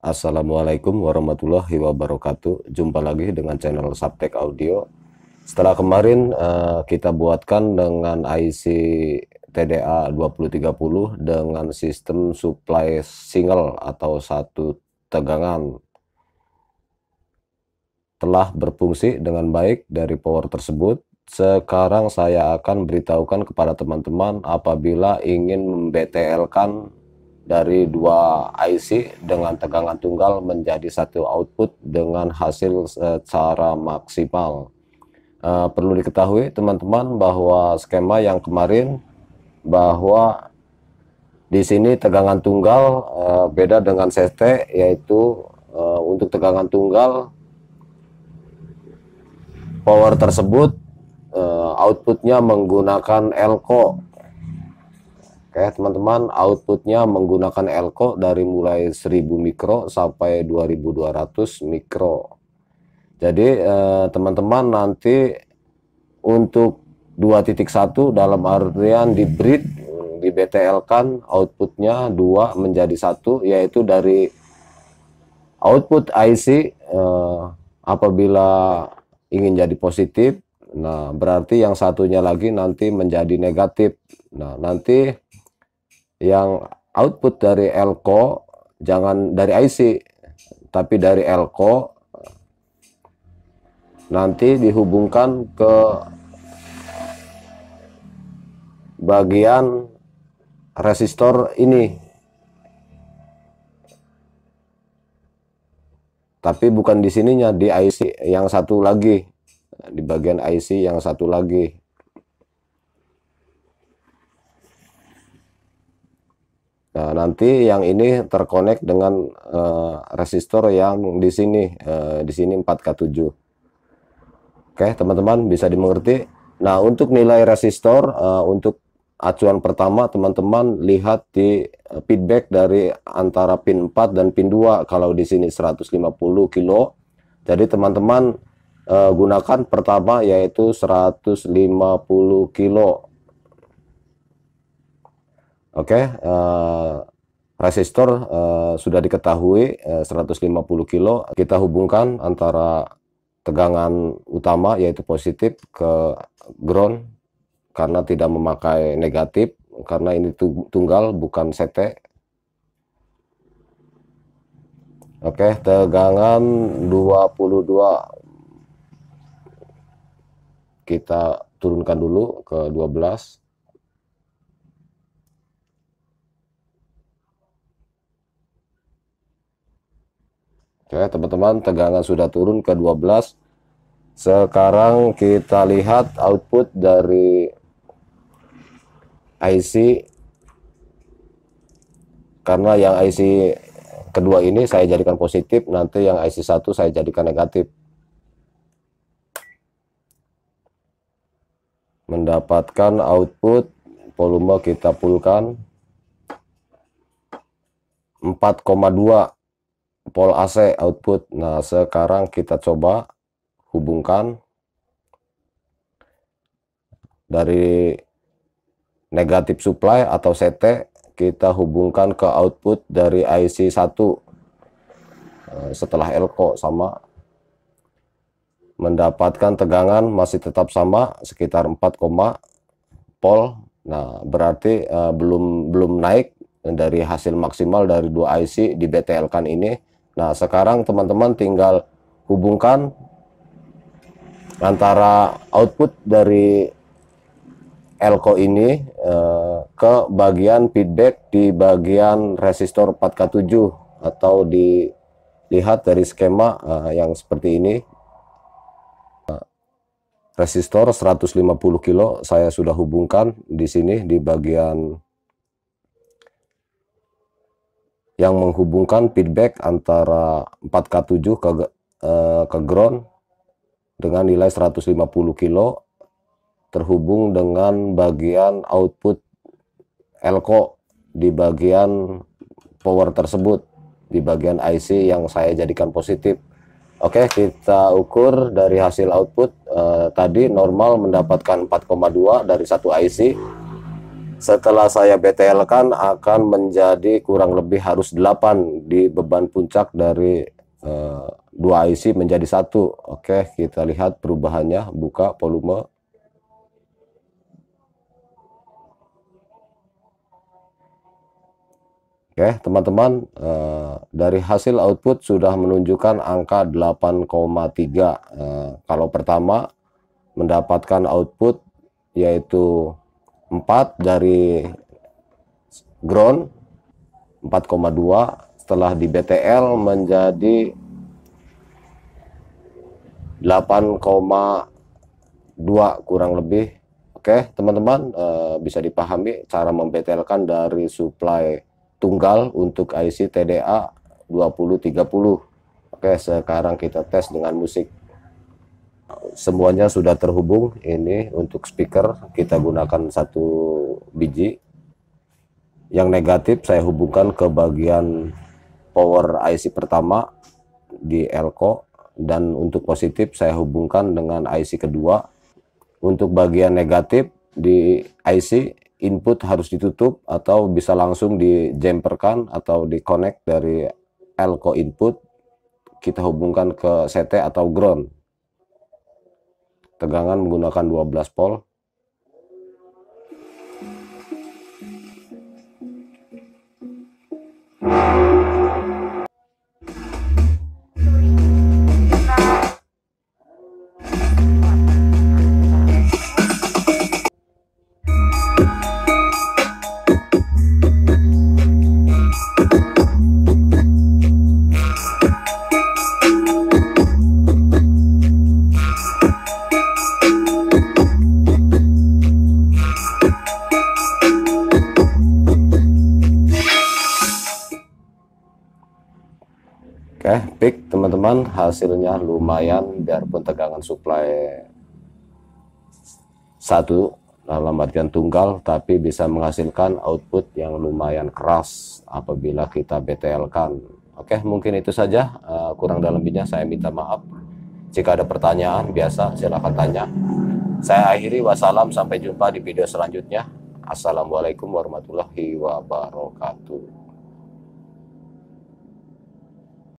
Assalamualaikum warahmatullahi wabarakatuh. Jumpa lagi dengan channel Subtek Audio. Setelah kemarin kita buatkan dengan IC TDA 2030 dengan sistem supply single atau satu tegangan, telah berfungsi dengan baik dari power tersebut. Sekarang saya akan beritahukan kepada teman-teman apabila ingin membTL-kan dari dua IC dengan tegangan tunggal menjadi satu output dengan hasil secara maksimal. Perlu diketahui teman-teman bahwa skema yang kemarin bahwa di sini tegangan tunggal beda dengan CT, yaitu untuk tegangan tunggal power tersebut outputnya menggunakan elko. Oke teman-teman, outputnya menggunakan elko dari mulai 1000 mikro sampai 2200 mikro. Jadi teman-teman nanti untuk 2.1 dalam artian di bridge, di BTL kan outputnya 2 menjadi 1, yaitu dari output IC apabila ingin jadi positif, nah berarti yang satunya lagi nanti menjadi negatif. Nah nanti yang output dari elko, jangan dari IC tapi dari elko, nanti dihubungkan ke bagian resistor ini, tapi bukan di sininya, di IC yang satu lagi, di bagian IC yang satu lagi. Nah, nanti yang ini terkonek dengan resistor yang di sini 4K7. Oke, teman-teman bisa dimengerti. Nah, untuk nilai resistor untuk acuan pertama, teman-teman lihat di feedback dari antara pin 4 dan pin 2. Kalau di sini 150 kilo. Jadi teman-teman gunakan pertama yaitu 150 kilo. Oke, resistor sudah diketahui 150 kilo. Kita hubungkan antara tegangan utama yaitu positif ke ground karena tidak memakai negatif, karena ini tunggal bukan CT. Oke, tegangan 22 kita turunkan dulu ke 12. Oke teman-teman, tegangan sudah turun ke 12. Sekarang kita lihat output dari IC, karena yang IC kedua ini saya jadikan positif, nanti yang IC 1 saya jadikan negatif. Mendapatkan output volume kita pulkan 4,2 volt AC output. Nah sekarang kita coba hubungkan dari negatif supply atau CT, kita hubungkan ke output dari IC 1 setelah elko sama, mendapatkan tegangan masih tetap sama sekitar 4, volt. Nah berarti belum naik dari hasil maksimal dari dua IC di BTL kan ini. Nah sekarang teman-teman tinggal hubungkan antara output dari elko ini ke bagian feedback di bagian resistor 4K7, atau dilihat dari skema yang seperti ini. Resistor 150 kilo saya sudah hubungkan di sini di bagian yang menghubungkan feedback antara 4K7 ke ground dengan nilai 150 kilo, terhubung dengan bagian output elko di bagian power tersebut, di bagian IC yang saya jadikan positif. Oke, kita ukur dari hasil output tadi normal mendapatkan 4,2 dari satu IC. Setelah saya BTL-kan akan menjadi kurang lebih harus 8 di beban puncak dari 2 IC menjadi 1. Oke, kita lihat perubahannya, buka volume. Oke, teman-teman, dari hasil output sudah menunjukkan angka 8,3. Kalau pertama mendapatkan output yaitu 4 dari ground, 4,2, setelah di BTL menjadi 8,2 kurang lebih. Oke, teman-teman, bisa dipahami cara membetulkan dari supply tunggal untuk IC TDA 2030. Oke, sekarang kita tes dengan musik. Semuanya sudah terhubung. Ini untuk speaker kita gunakan 1 biji. Yang negatif saya hubungkan ke bagian power IC pertama di elko, dan untuk positif saya hubungkan dengan IC kedua. Untuk bagian negatif di IC, input harus ditutup atau bisa langsung dijamperkan atau di connect dari elko input, kita hubungkan ke CT atau ground. Tegangan menggunakan 12 volt. Oke, peak teman-teman, hasilnya lumayan biarpun tegangan supply 1 dalam artian tunggal, tapi bisa menghasilkan output yang lumayan keras apabila kita BTL-kan. Oke, mungkin itu saja, kurang dan lebihnya saya minta maaf. Jika ada pertanyaan biasa silahkan tanya. Saya akhiri, wassalam, sampai jumpa di video selanjutnya. Assalamualaikum warahmatullahi wabarakatuh.